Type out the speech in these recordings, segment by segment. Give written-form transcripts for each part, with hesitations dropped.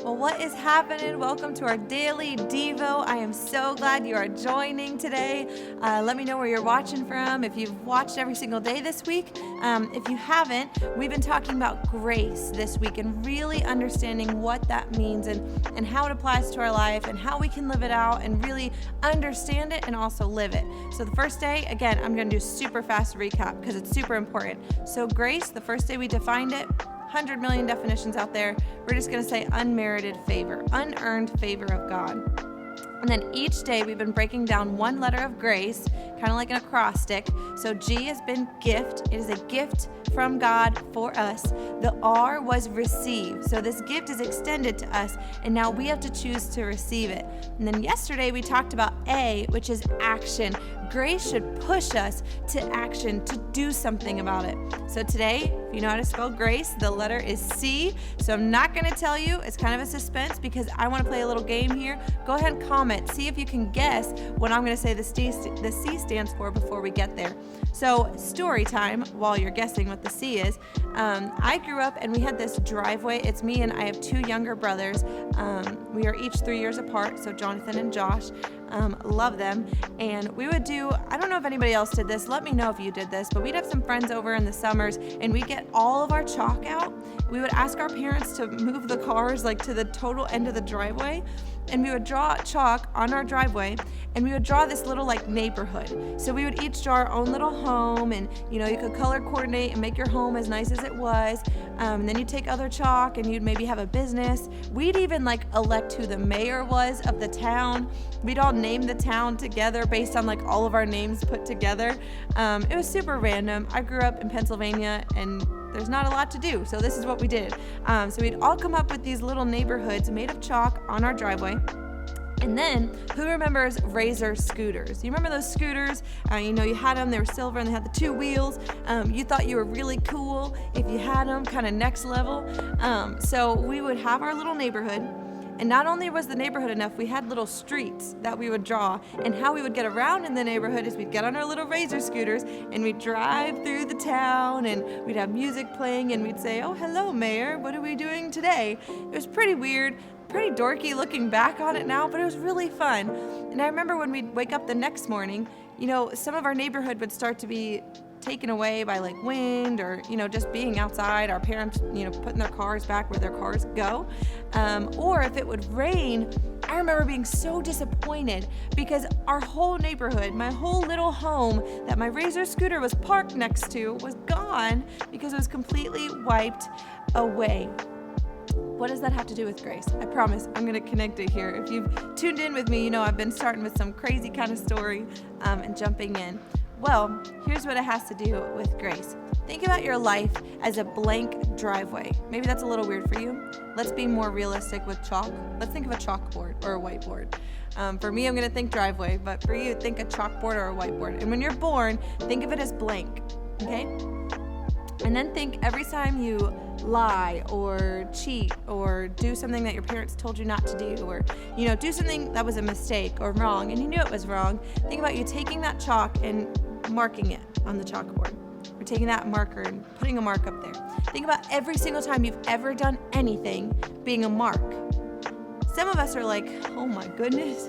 Well, what is happening? Welcome to our daily Devo. I am so glad you are joining today. Let me know where you're watching from, if you've watched every single day this week. If you haven't, we've been talking about grace this week and really understanding what that means and how it applies to our life and how we can live it out and really understand it and also live it. So the first day, again, I'm going to do a super fast recap because it's super important. So grace, the first day we defined it, 100 million definitions out there. We're just going to say unmerited favor, unearned favor of God. And then each day we've been breaking down one letter of grace, kind of like an acrostic. So G has been gift. It is a gift from God for us. The R was receive. So this gift is extended to us, and now we have to choose to receive it. And then yesterday we talked about A, which is action. Grace should push us to action, to do something about it. So today, if you know how to spell grace, the letter is C. So I'm not going to tell you. It's kind of a suspense because I want to play a little game here. Go ahead and comment. See if you can guess what I'm going to say the C stands for before we get there. So story time while you're guessing what the C is. I grew up and we had this driveway. It's me and I have two younger brothers. We are each 3 years apart, so Jonathan and Josh. Love them. And we would do, I don't know if anybody else did this, let me know if you did this, but we'd have some friends over in the summers and we'd get all of our chalk out. We would ask our parents to move the cars like to the total end of the driveway, and we would draw chalk on our driveway, and we would draw this little like neighborhood. So we would each draw our own little home, and you could color coordinate and make your home as nice as it was. And then you'd take other chalk and you'd maybe have a business. We'd even like elect who the mayor was of the town. We'd all name the town together based on like all of our names put together. It was super random. I grew up in Pennsylvania and there's not a lot to do, so this is what we did. So we'd all come up with these little neighborhoods made of chalk on our driveway. And then, who remembers Razor scooters? You remember those scooters? You had them, they were silver and they had the two wheels. You thought you were really cool if you had them, kind of next level. So we would have our little neighborhood. And not only was the neighborhood enough, we had little streets that we would draw. And how we would get around in the neighborhood is we'd get on our little Razor scooters and we'd drive through the town and we'd have music playing and we'd say, "Oh, hello, Mayor, what are we doing today?" It was pretty weird, pretty dorky looking back on it now, but it was really fun. And I remember when we'd wake up the next morning, some of our neighborhood would start to be taken away by like wind or just being outside, our parents putting their cars back where their cars go, or if it would rain. I remember being so disappointed because our whole neighborhood, my whole little home that my Razor scooter was parked next to, was gone because it was completely wiped away. What does that have to do with grace? I promise I'm going to connect it here. If you've tuned in with me, I've been starting with some crazy kind of story and jumping in. Well, here's what it has to do with grace. Think about your life as a blank driveway. Maybe that's a little weird for you. Let's be more realistic with chalk. Let's think of a chalkboard or a whiteboard. For me, I'm going to think driveway, but for you, think a chalkboard or a whiteboard. And when you're born, think of it as blank, okay? And then think every time you lie or cheat or do something that your parents told you not to do, or do something that was a mistake or wrong and you knew it was wrong. Think about you taking that chalk and marking it on the chalkboard, or taking that marker and putting a mark up there. Think about every single time you've ever done anything being a mark. Some of us are like, "Oh my goodness,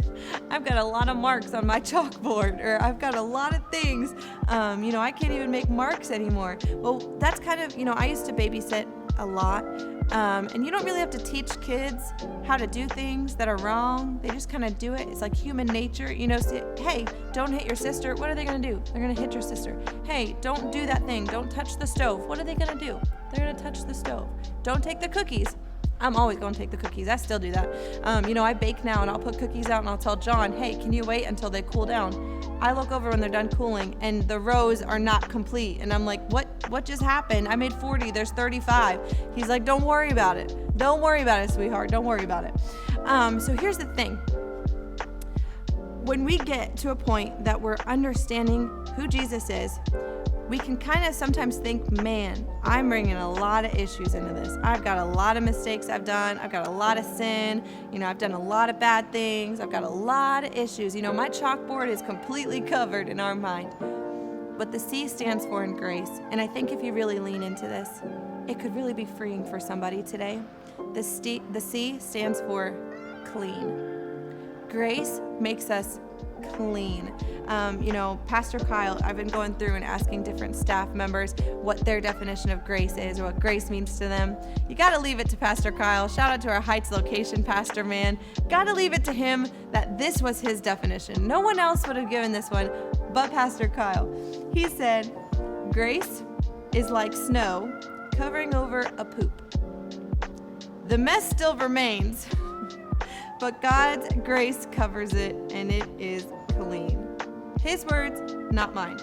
I've got a lot of marks on my chalkboard," or "I've got a lot of things, I can't even make marks anymore." Well, that's kind of, I used to babysit a lot, and you don't really have to teach kids how to do things that are wrong. They just kind of do it. It's like human nature, say, "Hey, don't hit your sister." What are they going to do? They're going to hit your sister. "Hey, don't do that thing. Don't touch the stove." What are they going to do? They're going to touch the stove. "Don't take the cookies." I'm always going to take the cookies. I still do that. I bake now and I'll put cookies out and I'll tell John, "Hey, can you wait until they cool down?" I look over when they're done cooling and the rows are not complete. And I'm like, what just happened? I made 40, there's 35. He's like, "Don't worry about it. Don't worry about it, sweetheart. Don't worry about it." So here's the thing. When we get to a point that we're understanding who Jesus is, we can kind of sometimes think, "Man, I'm bringing a lot of issues into this. I've got a lot of mistakes I've done. I've got a lot of sin. I've done a lot of bad things. I've got a lot of issues. My chalkboard is completely covered in our mind." What the C stands for in grace, and I think if you really lean into this, it could really be freeing for somebody today. The C stands for clean. Grace makes us clean. Pastor Kyle, I've been going through and asking different staff members what their definition of grace is or what grace means to them. You got to leave it to Pastor Kyle. Shout out to our Heights location pastor, man. Got to leave it to him that this was his definition. No one else would have given this one but Pastor Kyle. He said, grace is like snow covering over a poop. The mess still remains, but God's grace covers it, and it is clean. His words, not mine.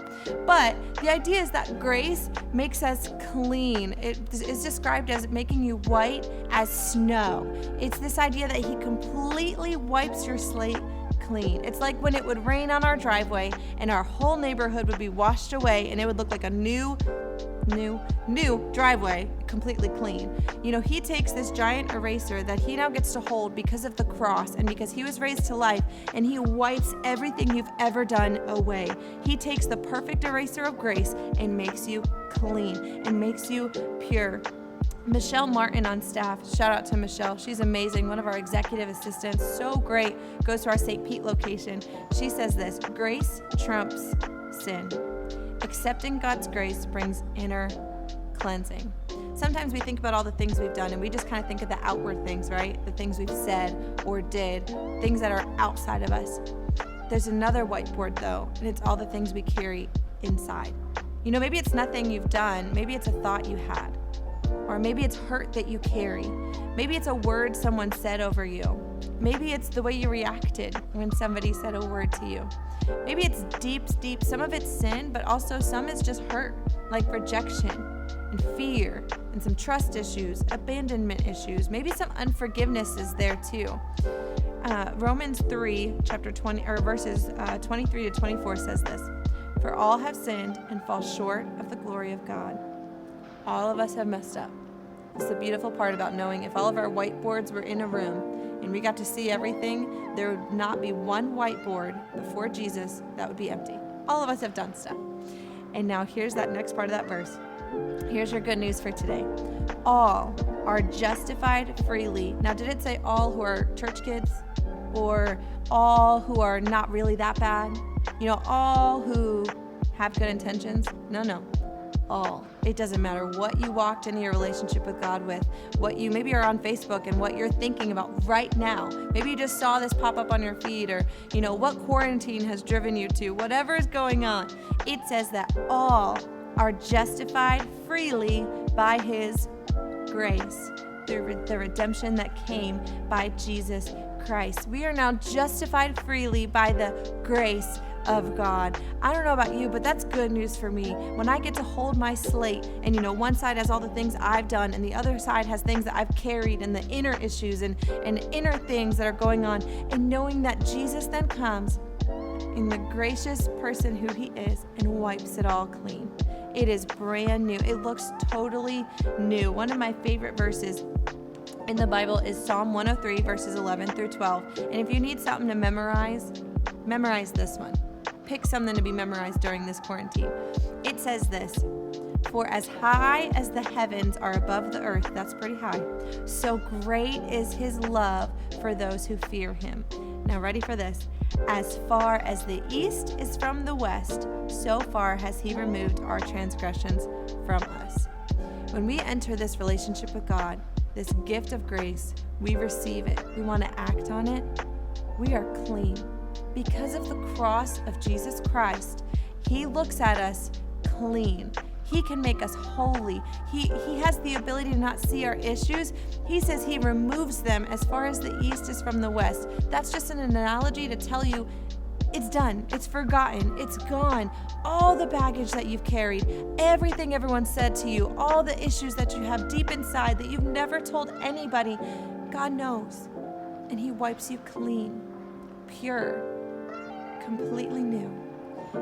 But the idea is that grace makes us clean. It is described as making you white as snow. It's this idea that he completely wipes your slate clean. It's like when it would rain on our driveway and our whole neighborhood would be washed away and it would look like a new driveway, completely clean. He takes this giant eraser that he now gets to hold because of the cross and because he was raised to life, and he wipes everything you've ever done away. He takes the perfect eraser of grace and makes you clean and makes you pure. Michelle Martin on staff, shout out to Michelle. She's amazing, one of our executive assistants, so great, goes to our St. Pete location. She says this: grace trumps sin. Accepting God's grace brings inner cleansing. Sometimes we think about all the things we've done and we just kind of think of the outward things, right? The things we've said or did, things that are outside of us. There's another whiteboard though, and it's all the things we carry inside. Maybe it's nothing you've done. Maybe it's a thought you had. Or maybe it's hurt that you carry. Maybe it's a word someone said over you. Maybe it's the way you reacted when somebody said a word to you. Maybe it's deep. Some of it's sin, but also some is just hurt, like rejection and fear and some trust issues, abandonment issues. Maybe some unforgiveness is there too. Romans 3, chapter 20, or verses 23 to 24 says this: "For all have sinned and fall short of the glory of God." All of us have messed up. It's the beautiful part about knowing if all of our whiteboards were in a room and we got to see everything, there would not be one whiteboard before Jesus that would be empty. All of us have done stuff. And now here's that next part of that verse. Here's your good news for today. All are justified freely. Now, did it say all who are church kids? Or all who are not really that bad? All who have good intentions? No. All. It doesn't matter what you walked into your relationship with God with, what you maybe are on Facebook and what you're thinking about right now. Maybe you just saw this pop up on your feed, or what quarantine has driven you to, whatever is going on. It says that all are justified freely by his grace through the redemption that came by Jesus Christ. We are now justified freely by the grace of God. I don't know about you, but that's good news for me. When I get to hold my slate and one side has all the things I've done and the other side has things that I've carried and the inner issues and inner things that are going on, and knowing that Jesus then comes in the gracious person who he is and wipes it all clean. It is brand new. It looks totally new. One of my favorite verses in the Bible is Psalm 103 verses 11 through 12. And if you need something to memorize this one. Pick something to be memorized during this quarantine. It says this: "For as high as the heavens are above the earth," that's pretty high, "so great is his love for those who fear him." Now ready for this: "As far as the east is from the west, so far has he removed our transgressions from us." When we enter this relationship with God, this gift of grace, we receive it. We want to act on it. We are clean. Because of the cross of Jesus Christ, he looks at us clean. He can make us holy. He has the ability to not see our issues. He says he removes them as far as the east is from the west. That's just an analogy to tell you it's done. It's forgotten. It's gone. All the baggage that you've carried, everything everyone said to you, all the issues that you have deep inside that you've never told anybody, God knows. And he wipes you clean, pure, completely new.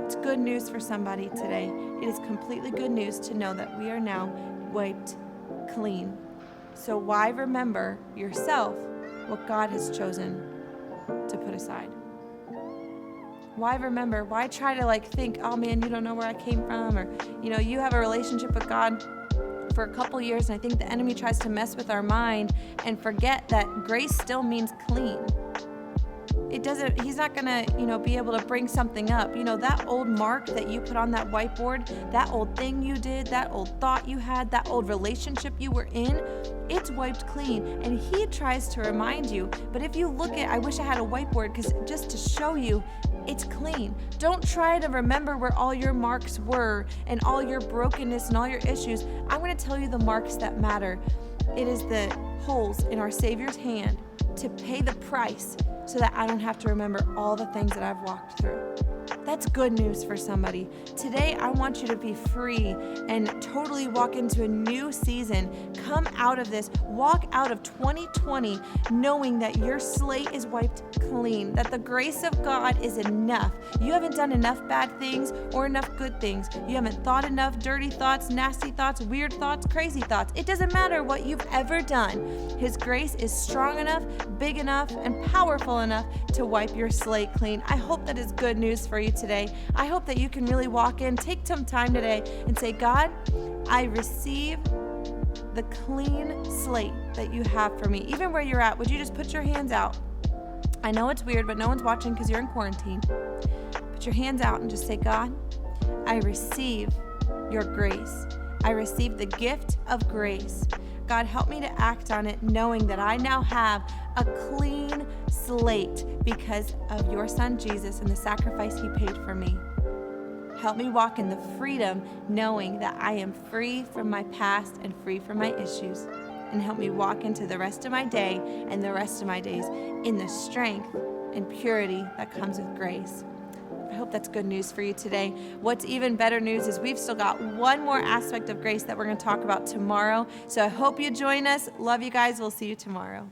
It's good news for somebody today. It is completely good news to know that we are now wiped clean. So why remember yourself what God has chosen to put aside? Why try to think, oh man, you don't know where I came from, or you have a relationship with God for a couple years, and I think the enemy tries to mess with our mind and forget that grace still means clean. He's not gonna, be able to bring something up. That old mark that you put on that whiteboard, that old thing you did, that old thought you had, that old relationship you were in, it's wiped clean. And he tries to remind you. But if you look at, I wish I had a whiteboard, because just to show you, it's clean. Don't try to remember where all your marks were and all your brokenness and all your issues. I'm gonna tell you the marks that matter. It is the holes in our Savior's hand to pay the price so that I don't have to remember all the things that I've walked through. That's good news for somebody. Today, I want you to be free and totally walk into a new season. Come out of this, walk out of 2020 knowing that your slate is wiped clean, that the grace of God is enough. You haven't done enough bad things or enough good things. You haven't thought enough dirty thoughts, nasty thoughts, weird thoughts, crazy thoughts. It doesn't matter what you've ever done. His grace is strong enough, big enough, and powerful enough to wipe your slate clean. I hope that is good news for you today. I hope that you can really walk in, take some time today and say, God, I receive the clean slate that you have for me. Even where you're at, would you just put your hands out? I know it's weird, but no one's watching because you're in quarantine. Put your hands out and just say, God, I receive your grace. I receive the gift of grace. God, help me to act on it, knowing that I now have a clean slate because of your son, Jesus, and the sacrifice he paid for me. Help me walk in the freedom, knowing that I am free from my past and free from my issues. And help me walk into the rest of my day and the rest of my days in the strength and purity that comes with grace. I hope that's good news for you today. What's even better news is we've still got one more aspect of grace that we're going to talk about tomorrow. So I hope you join us. Love you guys. We'll see you tomorrow.